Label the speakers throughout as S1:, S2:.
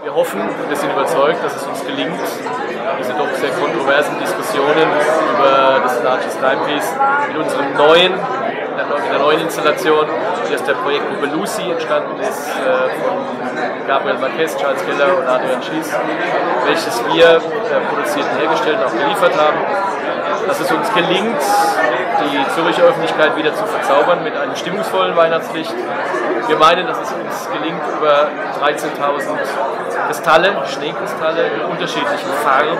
S1: Wir hoffen und wir sind überzeugt, dass es uns gelingt, diese doch sehr kontroversen Diskussionen über das Largest Timepiece mit unserem mit der neuen Installation, die aus der Projektgruppe Lucy entstanden ist, von Gabriel Marquez, Charles Keller und Adrian Schiess, welches wir produziert und hergestellt und auch geliefert haben, dass es uns gelingt, die Zürcher Öffentlichkeit wieder zu verzaubern mit einem stimmungsvollen Weihnachtslicht. Wir meinen, dass es uns gelingt, über 13.000 Kristalle, Schneekristalle in unterschiedlichen Farben,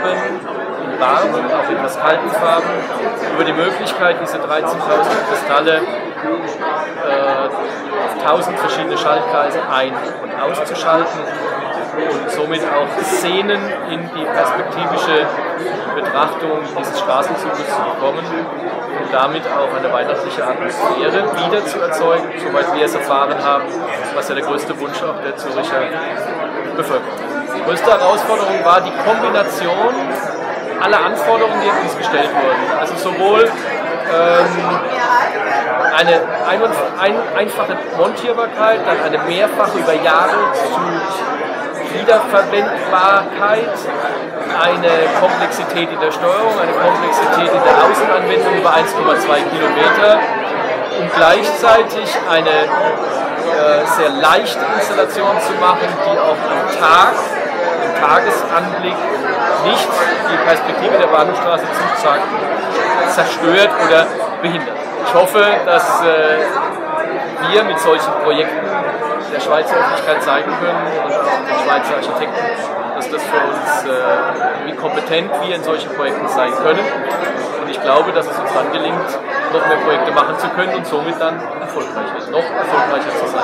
S1: in warmen, auch etwas kalten Farben, über die Möglichkeit, diese 13.000 Kristalle auf 1.000 verschiedene Schaltkreise ein- und auszuschalten und somit auch Szenen in die perspektivische Betrachtung dieses Straßenzuges zu bekommen und damit auch eine weihnachtliche Atmosphäre wieder zu erzeugen, soweit wir es erfahren haben, was ja der größte Wunsch auch der Zürcher Bevölkerung ist. Die größte Herausforderung war die Kombination aller Anforderungen, die an uns gestellt wurden. Also sowohl eine einfache Montierbarkeit, dann eine mehrfache über Jahre zu Wiederverwendbarkeit, eine Komplexität in der Steuerung, eine Komplexität in der Außenanwendung über 1,2 Kilometer und gleichzeitig eine sehr leichte Installation zu machen, die auch am Tag, im Tagesanblick nicht die Perspektive der Bahnhofstraße zerstört oder behindert. Ich hoffe, dass wir mit solchen Projekten der Schweizer Öffentlichkeit zeigen können und auch den Schweizer Architekten, dass das für uns, wie kompetent wir in solchen Projekten sein können. Und ich glaube, dass es uns dann gelingt, noch mehr Projekte machen zu können und somit dann noch erfolgreicher zu sein.